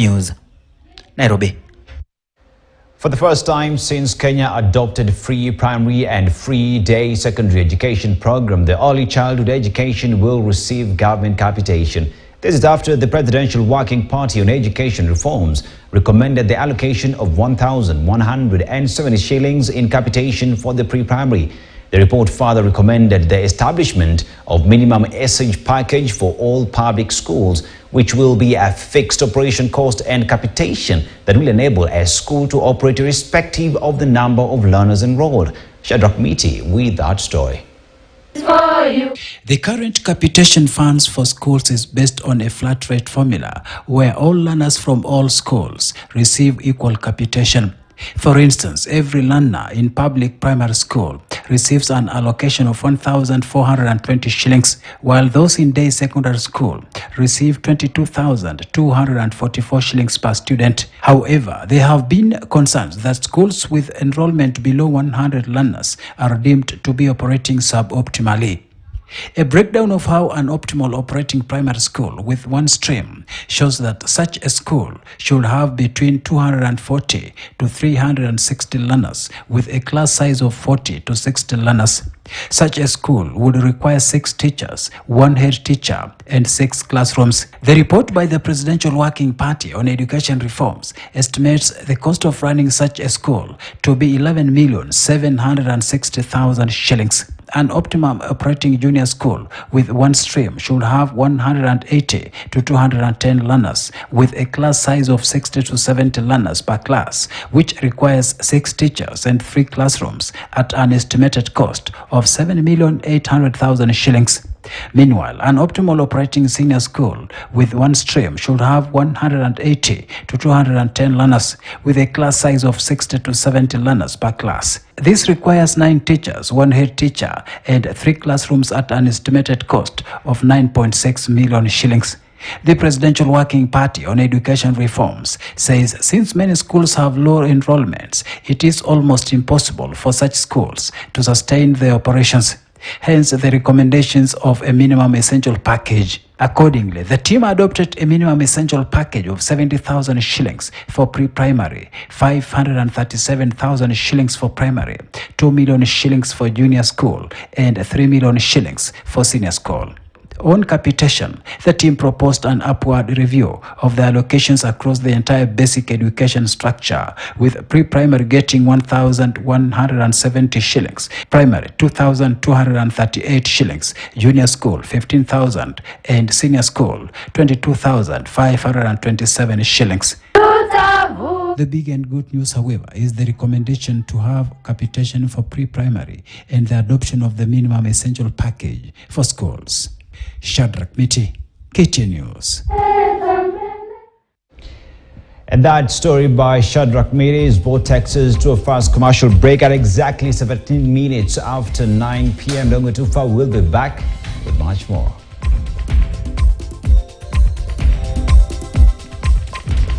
News, Nairobi. For the first time since Kenya adopted free primary and free day secondary education program, the early childhood education will receive government capitation. This is after the Presidential Working Party on Education Reforms recommended the allocation of 1,170 shillings in capitation for the pre-primary. The report further recommended the establishment of minimum SH package for all public schools, which will be a fixed operation cost and capitation that will enable a school to operate irrespective of the number of learners enrolled. Shadrach Miti with that story. The current capitation funds for schools is based on a flat rate formula where all learners from all schools receive equal capitation. For instance, every learner in public primary school receives an allocation of 1,420 shillings, while those in day secondary school receive 22,244 shillings per student. However, there have been concerns that schools with enrollment below 100 learners are deemed to be operating suboptimally. A breakdown of how an optimal operating primary school with one stream shows that such a school should have between 240 to 360 learners with a class size of 40 to 60 learners. Such a school would require 6 teachers, 1 head teacher, and 6 classrooms. The report by the Presidential Working Party on Education Reforms estimates the cost of running such a school to be 11,760,000 shillings. An optimum operating junior school with one stream should have 180 to 210 learners with a class size of 60 to 70 learners per class, which requires 6 teachers and 3 classrooms at an estimated cost of 7,800,000 shillings. Meanwhile, an optimal operating senior school with one stream should have 180 to 210 learners with a class size of 60 to 70 learners per class. This requires 9 teachers, 1 head teacher, and 3 classrooms at an estimated cost of 9.6 million shillings. The Presidential Working Party on Education Reforms says since many schools have low enrollments, it is almost impossible for such schools to sustain their operations. Hence, the recommendations of a minimum essential package. Accordingly, the team adopted a minimum essential package of 70,000 shillings for pre-primary, 537,000 shillings for primary, 2 million shillings for junior school, and 3 million shillings for senior school. On capitation, the team proposed an upward review of the allocations across the entire basic education structure, with pre-primary getting 1,170 shillings, primary 2,238 shillings, junior school 15,000, and senior school 22,527 shillings. The big and good news, however, is the recommendation to have capitation for pre-primary and the adoption of the minimum essential package for schools. Shadrach Miti, KTN News. And that story by Shadrach Miti is brought Texas to a fast commercial break at exactly 17 minutes after 9 p.m. Don't go too far. We'll be back with much more.